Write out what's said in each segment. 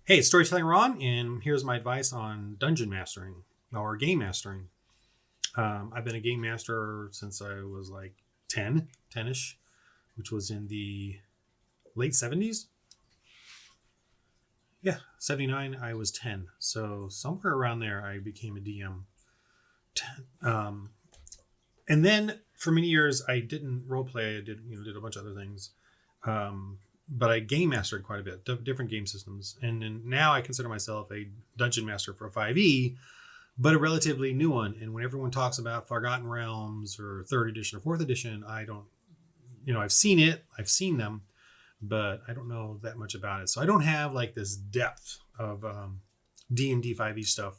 Hey, Storytelling Ron, and here's my advice on dungeon mastering or game mastering. I've been a game master since I was like 10-ish, which was in the late 70s. Yeah, 79, I was 10. So somewhere around there, I became a DM. And then for many years, I didn't role play. I did a bunch of other things. But I game mastered quite a bit, different game systems. And then now I consider myself a dungeon master for 5e, but a relatively new one. And when everyone talks about Forgotten Realms or third edition or fourth edition, I don't, I've seen it, I've seen them, but I don't know that much about it. So I don't have like this depth of D&D 5e stuff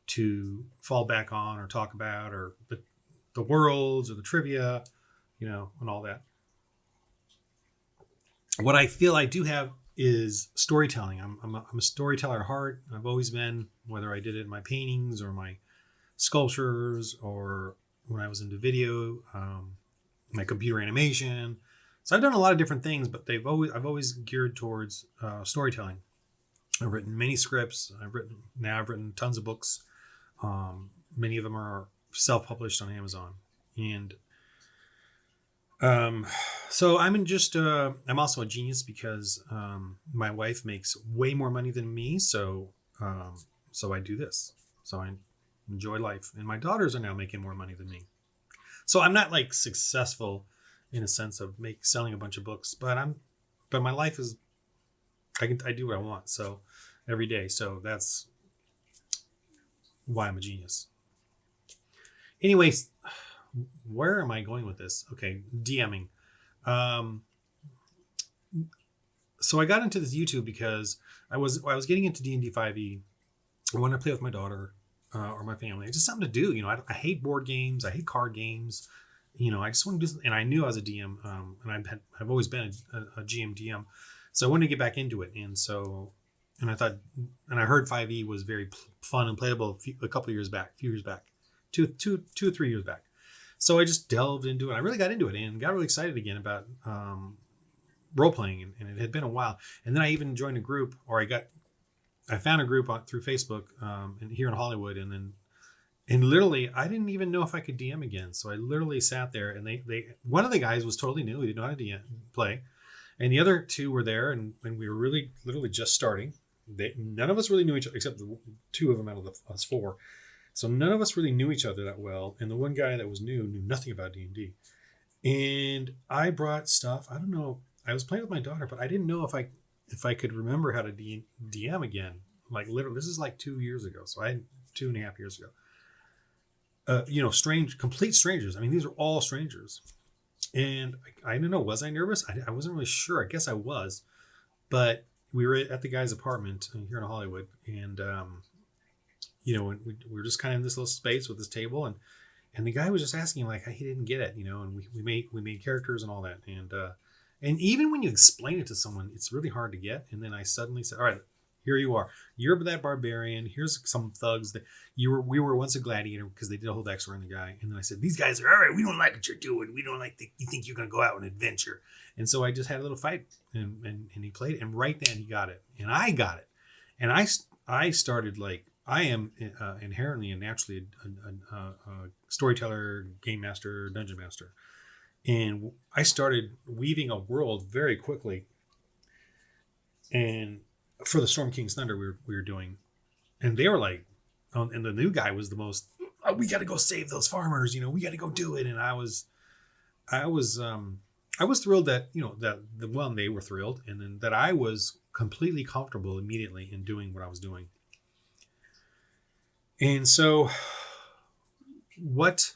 to fall back on or talk about, or the worlds or the trivia, and all that. What I feel I do have is storytelling. I'm a storyteller at heart. I've always been, whether I did it in my paintings or my sculptures or when I was into video, my computer animation. So I've done a lot of different things, but I've always geared towards storytelling. I've written many scripts. I've written tons of books. Many of them are self-published on Amazon, and so I'm also a genius because my wife makes way more money than me. So I do this. So I enjoy life, and my daughters are now making more money than me. So I'm not like successful in a sense of selling a bunch of books, but my life is, I do what I want. So every day. So that's why I'm a genius. Anyways, where am I going with this? Okay, DMing. So I got into this YouTube because I was getting into D&D 5e. I wanted to play with my daughter or my family. It's just something to do. I hate board games. I hate card games. I just want to do something. And I knew I was a DM, and I've always been a GM DM. So I wanted to get back into it. And I thought, and I heard 5e was very fun and playable a few years back, 2 or 3 years back. So I just delved into it. I really got into it and got really excited again about role playing, and it had been a while. And then I even joined a group, or I found a group through Facebook here in Hollywood, and literally I didn't even know if I could DM again. So I literally sat there, and they one of the guys was totally new; he didn't know how to play, and the other two were there, and we were really literally just starting. None of us really knew each other except the two of them out of us four. So none of us really knew each other that well. And the one guy that was knew nothing about D&D. And I brought stuff. I don't know. I was playing with my daughter, but I didn't know if I could remember how to DM again. Like literally, this is like 2 years ago. So I had 2.5 years ago. Complete strangers. I mean, these are all strangers. And I don't know. Was I nervous? I wasn't really sure. I guess I was. But we were at the guy's apartment here in Hollywood. And, and we were just kind of in this little space with this table, and the guy was just asking like he didn't get it, and we made characters and all that, and even when you explain it to someone, it's really hard to get. And then I suddenly said, all right, here you are. You're that barbarian. Here's some thugs that we were once a gladiator, because they did a whole backstory on the guy. And then I said, these guys are all right. We don't like what you're doing. We don't like that you think you're going to go out on an adventure. And so I just had a little fight, and he played it, and right then he got it, and I got it, and I started like. I am inherently and naturally a storyteller, game master, dungeon master. And I started weaving a world very quickly. And for the Storm King's Thunder we were doing. And they were like, and the new guy was the most, oh, we got to go save those farmers. We got to go do it. And I was thrilled that, that the one, they were thrilled. And then that I was completely comfortable immediately in doing what I was doing. And so what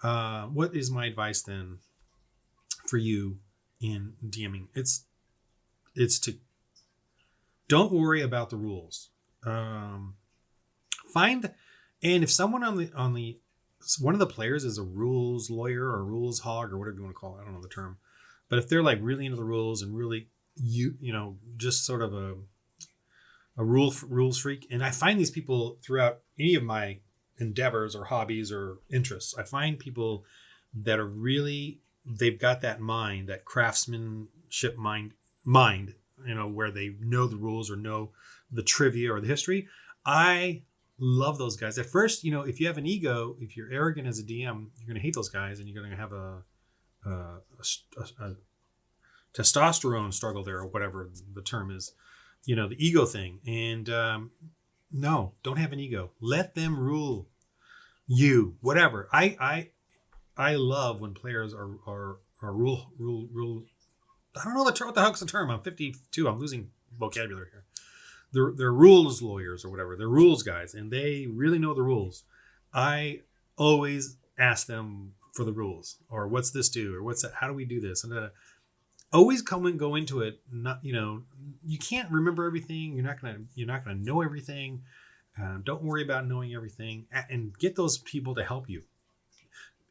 is my advice then for you in DMing? It's to don't worry about the rules. And if someone on the one of the players is a rules lawyer or rules hog or whatever you want to call it, I don't know the term, but if they're like really into the rules and really just sort of a rules freak. And I find these people throughout any of my endeavors or hobbies or interests. I find people that are really, they've got that mind, that craftsmanship mind where they know the rules or know the trivia or the history. I love those guys. At first, if you have an ego, if you're arrogant as a DM, you're going to hate those guys, and you're going to have a testosterone struggle there, or whatever the term is, the ego thing. And no, don't have an ego. Let them rule you, whatever. I love when players are rule. I don't know what the heck's the term. I'm 52. I'm losing vocabulary here. They're rules lawyers or whatever. They're rules guys, and they really know the rules. I always ask them for the rules, or what's this do, or what's that? How do we do this? And always go into it. Not you can't remember everything. You're not gonna know everything. Don't worry about knowing everything, and get those people to help you.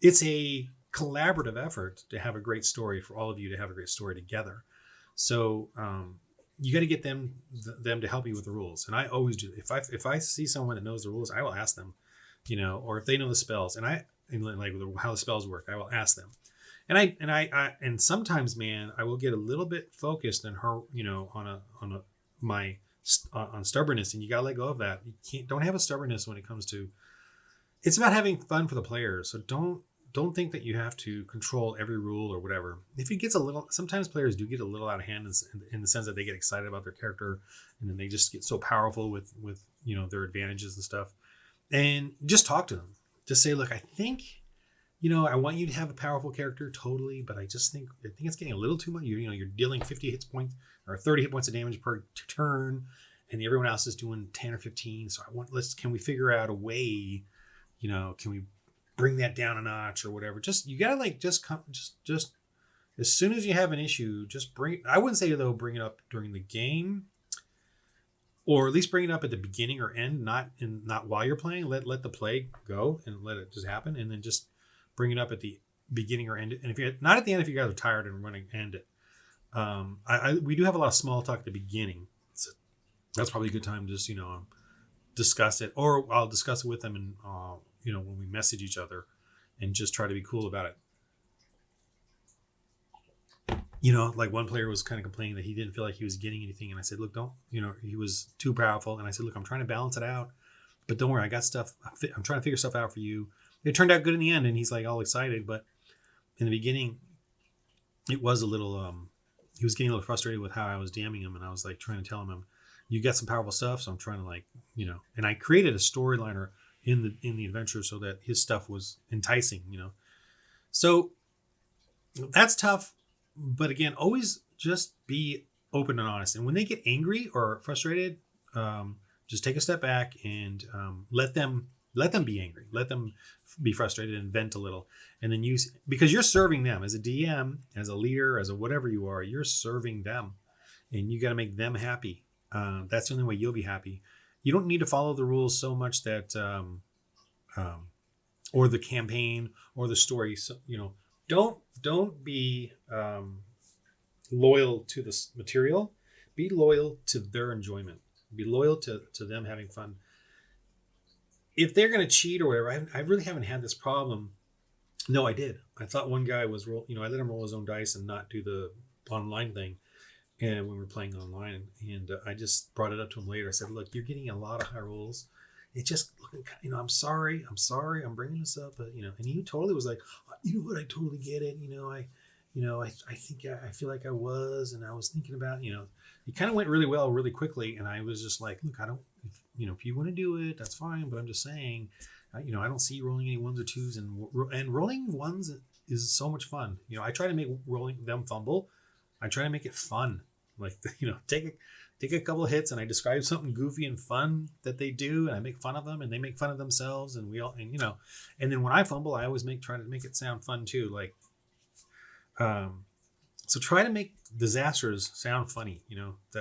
It's a collaborative effort to have a great story, for all of you to have a great story together. So you got to get them to help you with the rules. And I always do. If I see someone that knows the rules, I will ask them, or if they know the spells, and like how the spells work, I will ask them. And sometimes, man, I will get a little bit focused on her, on stubbornness, and you got to let go of that. Don't have a stubbornness when it comes to. It's about having fun for the players. So don't think that you have to control every rule or whatever. If it gets sometimes players do get a little out of hand in the sense that they get excited about their character, and then they just get so powerful with their advantages and stuff. And just talk to them. Just say, look, I think, I want you to have a powerful character, totally, but I think it's getting a little too much. You're dealing 50 hit points or 30 hit points of damage per turn, and everyone else is doing 10 or 15. So can we figure out a way, can we bring that down a notch or whatever? You gotta just as soon as you have an issue, just I wouldn't say though bring it up during the game, or at least bring it up at the beginning or end, not while you're playing. Let the play go and let it just happen, and then just bring it up at the beginning or end. And if you're not at the end, if you guys are tired and running, end it. We do have a lot of small talk at the beginning, so that's probably a good time to just discuss it, or I'll discuss it with them and when we message each other, and just try to be cool about it. Like one player was kind of complaining that he didn't feel like he was getting anything. And I said, look, don't, he was too powerful. And I said, look, I'm trying to balance it out, but don't worry. I got stuff. I'm trying to figure stuff out for you. It turned out good in the end. And he's like all excited. But in the beginning, it was a little, he was getting a little frustrated with how I was DMing him. And I was like trying to tell him, you got some powerful stuff. So I'm trying to and I created a storyliner in the adventure so that his stuff was enticing, So that's tough. But again, always just be open and honest. And when they get angry or frustrated, just take a step back and let them be angry. Let them be frustrated and vent a little. And then because you're serving them as a DM, as a leader, as a whatever you are, you're serving them, and you got to make them happy. That's the only way you'll be happy. You don't need to follow the rules so much that, or the campaign or the story. So, don't be loyal to this material. Be loyal to their enjoyment. Be loyal to them having fun. If they're going to cheat or whatever, I really haven't had this problem. No, I did. I thought one guy was I let him roll his own dice and not do the online thing. And when we were playing online, and I just brought it up to him later. I said, look, you're getting a lot of high rolls. It just, I'm sorry, I'm bringing this up, but, and he totally was like, you know what, I totally get it. I think I feel like I was, and I was thinking about, it kind of went really well, really quickly. And I was just like, look, I don't, if you want to do it, that's fine. But I'm just saying, I don't see you rolling any ones or twos, and rolling ones is so much fun. I try to make rolling them fumble. I try to make it fun, like, take a couple of hits and I describe something goofy and fun that they do, and I make fun of them and they make fun of themselves, and and then when I fumble, I always try to make it sound fun too. Like, so try to make disasters sound funny,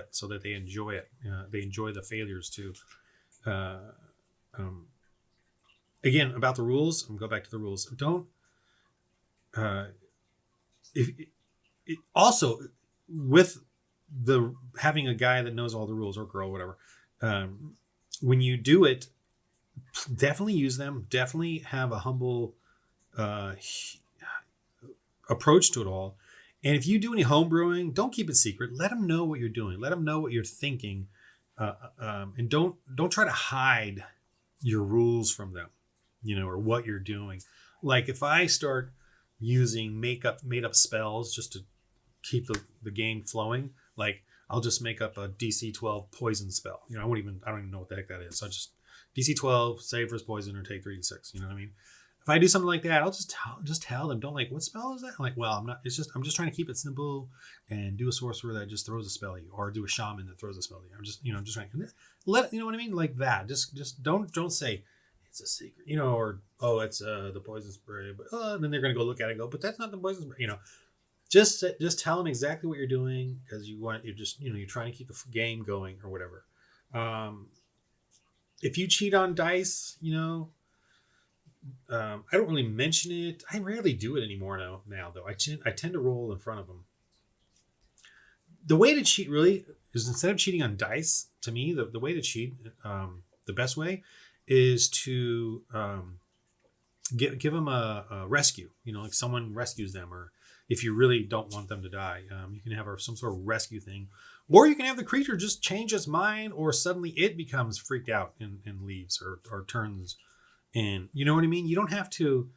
so that they enjoy it. They enjoy the failures too. Again, about the rules, I'm going to go back to the rules. Don't, also with having a guy that knows all the rules, or girl, whatever, when you do it, definitely use them. Definitely have a humble approach to it all, And if you do any home brewing, don't keep it secret. Let them know what you're doing. Let them know what you're thinking, and don't try to hide your rules from them, or what you're doing. Like if I start using made up spells just to keep the game flowing, like I'll just make up a DC 12 poison spell. I don't even know what the heck that is. So I just DC 12, save versus poison, or take 3d6. You know what I mean? If I do something like that, I'll just tell them. Don't like, what spell is that? I'm like, well, I'm not. I'm just trying to keep it simple and do a sorcerer that just throws a spell at you, or do a shaman that throws a spell at you. I'm just trying to let what I mean, like that. Just don't say it's a secret, or oh, it's the poison spray, but then they're gonna go look at it and go, but that's not the poison spray, Just tell them exactly what you're doing, because you're trying to keep the game going or whatever. If you cheat on dice, I don't really mention it. I rarely do it anymore now though. I tend to roll in front of them. The way to cheat really is, instead of cheating on dice, to me, the way to cheat, the best way is to give them a rescue. Like someone rescues them, or if you really don't want them to die, you can have some sort of rescue thing, or you can have the creature just change its mind, or suddenly it becomes freaked out and leaves, or turns. And you know what I mean? You don't have to,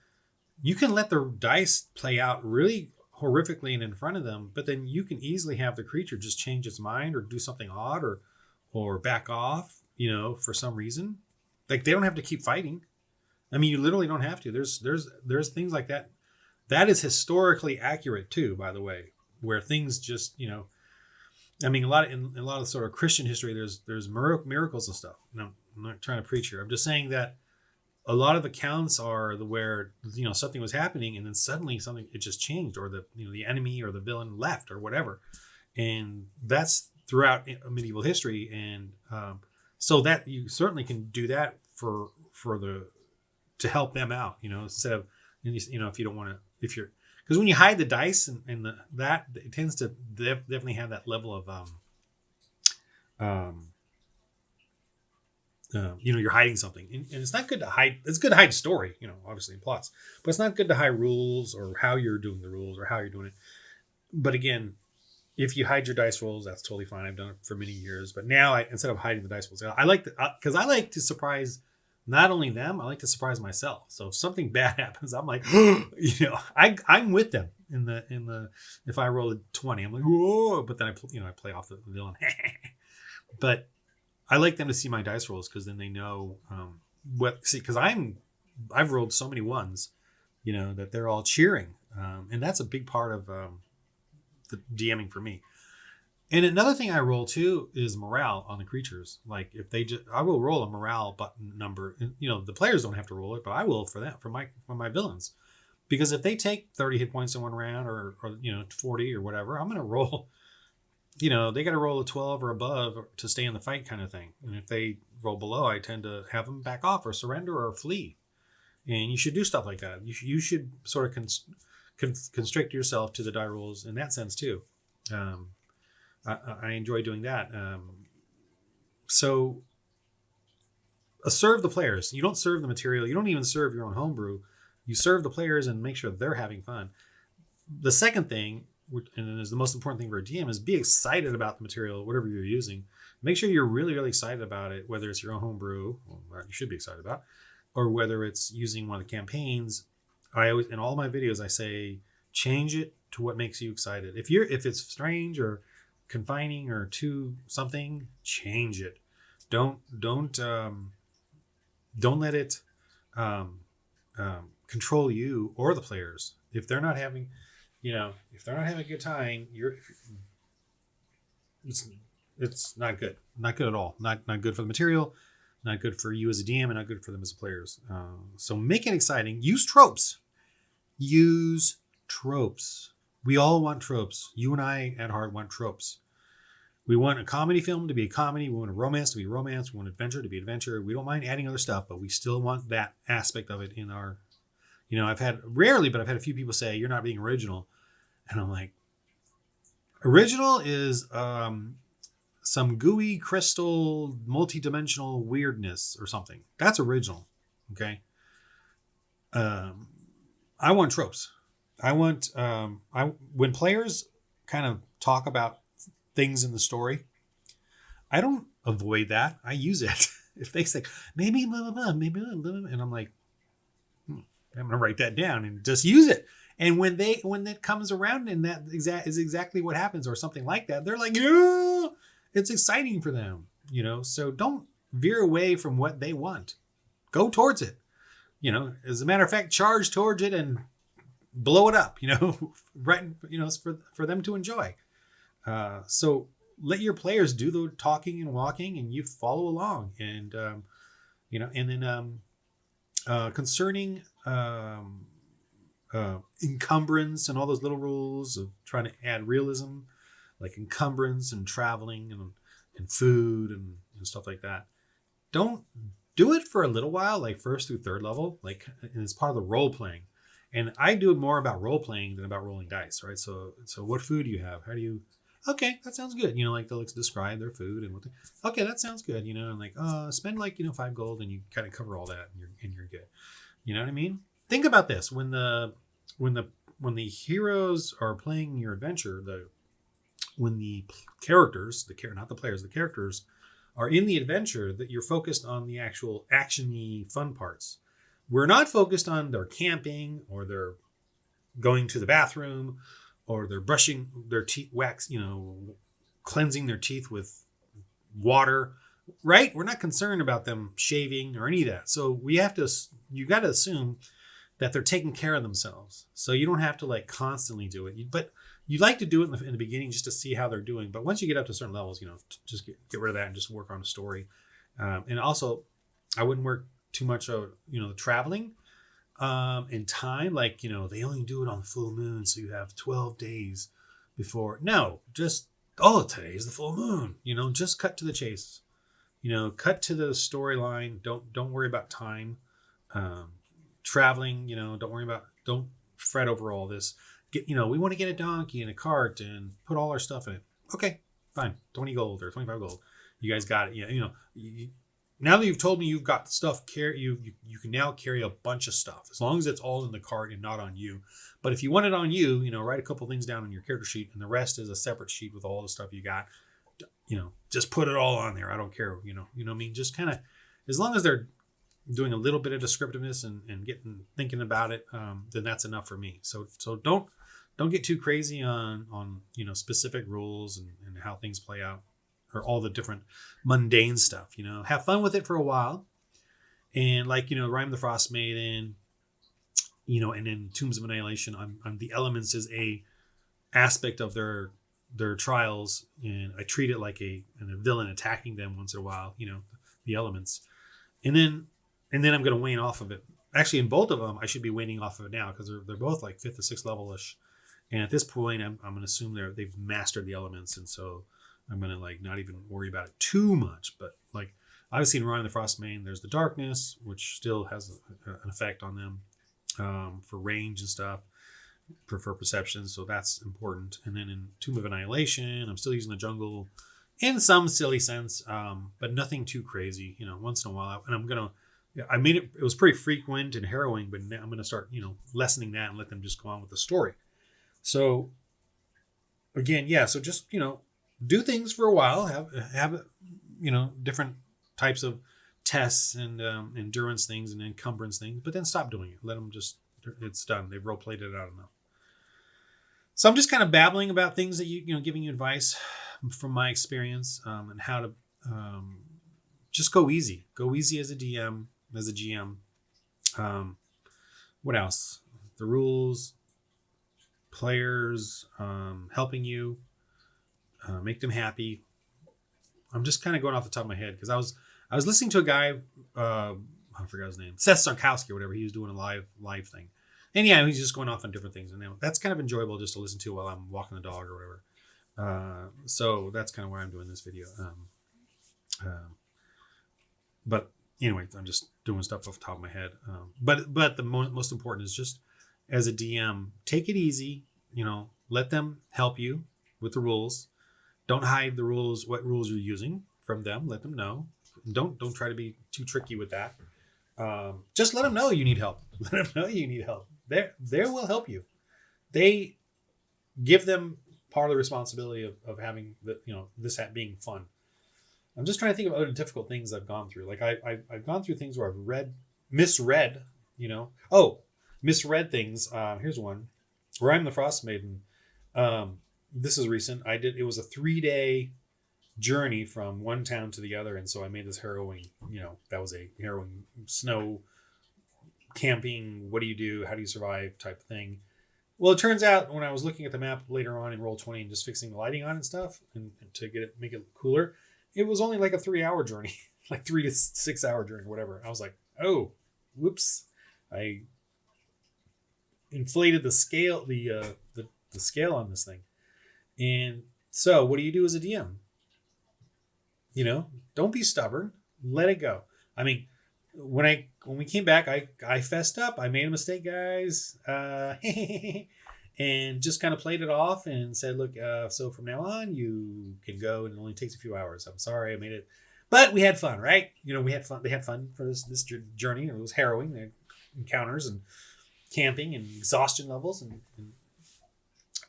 you can let the dice play out really horrifically and in front of them, but then you can easily have the creature just change its mind, or do something odd, or back off, for some reason. Like, they don't have to keep fighting. I mean, you literally don't have to. There's things like that. That is historically accurate too, by the way, where things just, I mean, in a lot of sort of Christian history, there's miracles and stuff. And I'm not trying to preach here. I'm just saying that a lot of accounts are where something was happening, and then suddenly it just changed, or the enemy or the villain left, or whatever. And that's throughout medieval history. And so that you certainly can do that to help them out, instead of, if you don't want to, because when you hide the dice and that, it tends to definitely have that level of you're hiding something, and it's not good to hide. It's good to hide story, obviously in plots, but it's not good to hide rules, or how you're doing the rules, or how you're doing it. But again, if you hide your dice rolls, that's totally fine. I've done it for many years, but now instead of hiding the dice rolls, I like because I like to surprise not only them, I like to surprise myself. So if something bad happens, I'm like, I'm with them in the if I roll a 20, I'm like, whoa, but then I play off the villain. But I like them to see my dice rolls, because then they know because I've rolled so many ones, that they're all cheering, and that's a big part of the DMing for me. And another thing I roll too is morale on the creatures. Like if I will roll a morale button number. And, the players don't have to roll it, but I will for my villains, because if they take 30 hit points in one round, or 40 or whatever, I'm going to roll. They got to roll a 12 or above to stay in the fight, kind of thing. And if they roll below, I tend to have them back off, or surrender, or flee. And you should do stuff like that. You should sort of constrict yourself to the die rolls in that sense too. I enjoy doing that. So serve the players. You don't serve the material. You don't even serve your own homebrew. You serve the players and make sure they're having fun. The second thing, and is the most important thing for a DM, is be excited about the material, whatever you're using. Make sure you're really, really excited about it, whether it's your own homebrew, you should be excited about, or whether it's using one of the campaigns. I always, in all my videos, I say, change it to what makes you excited. If it's strange or confining or too something, change it. Don't let it control you or the players. If they're not having a good time, it's not good. Not good at all. Not good for the material, not good for you as a DM, and not good for them as players. So make it exciting. Use tropes. We all want tropes. You and I at heart want tropes. We want a comedy film to be a comedy. We want a romance to be romance. We want adventure to be adventure. We don't mind adding other stuff, but we still want that aspect of it in our, I've had a few people say, you're not being original. And I'm like, original is some gooey crystal multi-dimensional weirdness or something. That's original. Okay. I want tropes. I want I when players kind of talk about things in the story, I don't avoid that. I use it. If they say maybe blah blah blah, maybe blah, blah, blah, and I'm like, I'm gonna write that down and just use it. And when it comes around and that is exactly what happens or something like that, they're like, yeah, it's exciting for them, So don't veer away from what they want. Go towards it. As a matter of fact, charge towards it and blow it up, right, for them to enjoy. So let your players do the talking and walking, and you follow along. And and then concerning encumbrance and all those little rules of trying to add realism, like encumbrance and traveling and food and stuff like that. Don't do it for a little while, like first through third level, like, and it's part of the role playing. And I do it more about role playing than about rolling dice, right? So what food do you have? How do you? Okay, that sounds good. Like they'll describe their food and what. Okay, that sounds good. And like, spend like 5 gold and you kind of cover all that and you're good. You know what I mean? Think about this: when the heroes are playing your adventure, when the characters, not the players, the characters are in the adventure, that you're focused on the actual actiony fun parts. We're not focused on their camping or their going to the bathroom or they're brushing their teeth, cleansing their teeth with water, right? We're not concerned about them shaving or any of that. So you got to assume that they're taking care of themselves. So you don't have to like constantly do it, but you like to do it in the beginning just to see how they're doing. But once you get up to certain levels, just get rid of that and just work on a story. And also, I wouldn't work too much of, the traveling and time. Like, they only do it on the full moon. So you have 12 days before. No, just, today's the full moon. Just cut to the chase. Cut to the storyline. Don't worry about time. Traveling, don't fret over all this. We want to get a donkey and a cart and put all our stuff in it. Okay, fine. 20 gold or 25 gold. You guys got it. Now that you've told me you've got stuff, you can now carry a bunch of stuff as long as it's all in the cart and not on you. But if you want it on you, write a couple things down on your character sheet and the rest is a separate sheet with all the stuff you got. Just put it all on there. I don't care. You know what I mean? Just kind of, as long as they're doing a little bit of descriptiveness and thinking about it, then that's enough for me. So don't get too crazy on specific rules and how things play out, or all the different mundane stuff. Have fun with it for a while, and like Rime the Frost Maiden, and then Tombs of Annihilation. I'm the elements is a aspect of their trials, and I treat it like a villain attacking them once in a while. The elements, and then I'm going to wane off of it. Actually, in both of them, I should be waning off of it now because they're both like 5th or 6th level-ish. And at this point, I'm going to assume they've mastered the elements. And so I'm going to like not even worry about it too much. But like obviously in Rime the Frostmane, there's the darkness, which still has an effect on them for range and stuff, for perception. So that's important. And then in Tomb of Annihilation, I'm still using the jungle in some silly sense, but nothing too crazy, once in a while. And I'm going to, I made it was pretty frequent and harrowing, but now I'm going to start, lessening that and let them just go on with the story. So again, so just, do things for a while, have different types of tests and endurance things and encumbrance things, but then stop doing it. Let them just, it's done. They've role played it out enough. So I'm just kind of babbling about things that giving you advice from my experience, and how to just go easy as a DM, as a GM. What else? The rules, players, helping you, make them happy. I'm just kind of going off the top of my head because I was listening to a guy, I forgot his name, Seth Sarkowski or whatever. He was doing a live thing, and he's just going off on different things, and that's kind of enjoyable just to listen to while I'm walking the dog or whatever. So that's kind of why I'm doing this video. But anyway, I'm just doing stuff off the top of my head. But the most important is just as a DM, take it easy. Let them help you with the rules. Don't hide the rules, what rules you're using from them. Let them know. Don't try to be too tricky with that. Just let them know you need help. Let them know you need help. They will help you. they give them part of the responsibility of having the, this being fun. I'm just trying to think of other difficult things I've gone through. Like I've gone through things where I've misread, misread things. Here's one where I'm the Frost Maiden. This is recent. It was a 3-day journey from one town to the other. And so I made this harrowing, that was a harrowing snow camping. What do you do? How do you survive type thing? Well, it turns out when I was looking at the map later on in Roll20 and just fixing the lighting on and stuff and to make it cooler, it was only like a 3-hour journey, like 3 to 6 hour journey, whatever. I was like, oh, whoops. I inflated the scale, the scale on this thing. And so what do you do as a DM? Don't be stubborn. Let it go. I mean, when we came back, I fessed up. I made a mistake, guys. And just kind of played it off and said, look, so from now on, you can go and it only takes a few hours. I'm sorry I made it. But we had fun, right? We had fun. They had fun for this journey. It was harrowing. They had encounters and camping and exhaustion levels. And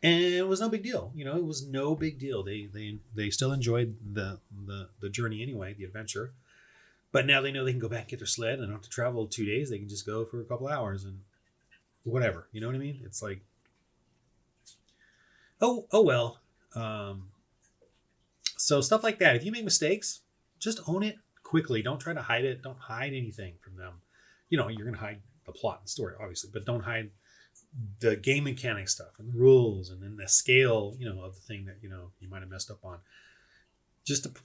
it was no big deal. It was no big deal. They still enjoyed the journey anyway, the adventure. But now they know they can go back and get their sled and they don't have to travel 2 days. They can just go for a couple hours and whatever. You know what I mean? It's like, oh well. So stuff like that. If you make mistakes, just own it quickly. Don't try to hide it. Don't hide anything from them. You're going to hide the plot and story, obviously, but don't hide the game mechanic stuff and the rules and then the scale, of the thing that, you might have messed up on.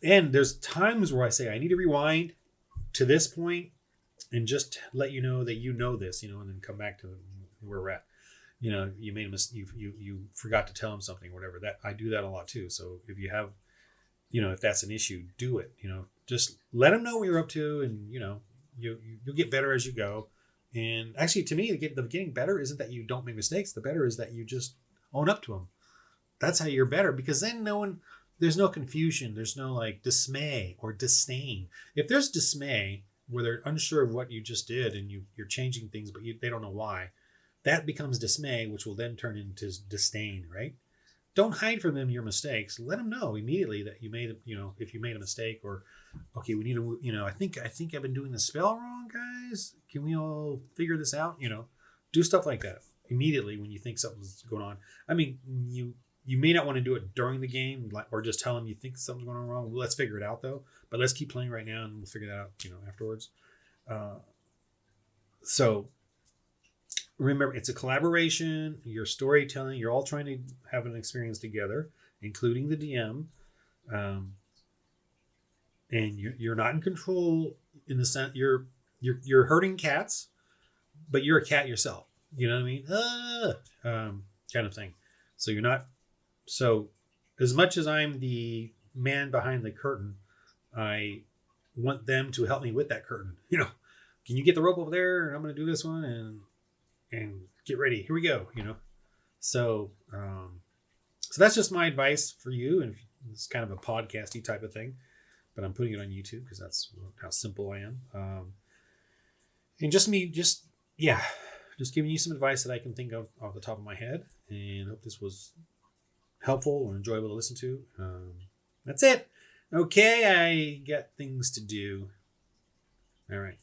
And there's times where I say, I need to rewind to this point and just let you know that this, and then come back to where we're at. You made a mistake, you forgot to tell them something, whatever. That I do that a lot too. So if you have, if that's an issue, do it. Just let them know what you're up to, and you'll get better as you go. And actually, to me, the getting better isn't that you don't make mistakes. The better is that you just own up to them. That's how you're better, because then there's no confusion. There's no like dismay or disdain. If there's dismay where they're unsure of what you just did and you're changing things, but they don't know why, that becomes dismay, which will then turn into disdain, right? Don't hide from them your mistakes. Let them know immediately that you made, if you made a mistake, or, okay, we need to, I think I've been doing the spell wrong, guys. Can we all figure this out? Do stuff like that immediately when you think something's going on. I mean, you may not want to do it during the game, or just tell them you think something's going on wrong. Well, let's figure it out though. But let's keep playing right now and we'll figure that out, afterwards. So remember, it's a collaboration. You're storytelling. You're all trying to have an experience together, including the DM. And you're not in control in the sense you're herding cats, but you're a cat yourself. You know what I mean? Kind of thing. So you're not. So as much as I'm the man behind the curtain, I want them to help me with that curtain. Can you get the rope over there? And I'm going to do this one and get ready. Here we go. So that's just my advice for you. And it's kind of a podcasty type of thing, but I'm putting it on YouTube because that's how simple I am. And just giving you some advice that I can think of off the top of my head, and hope this was helpful or enjoyable to listen to. That's it. Okay, I got things to do. All right.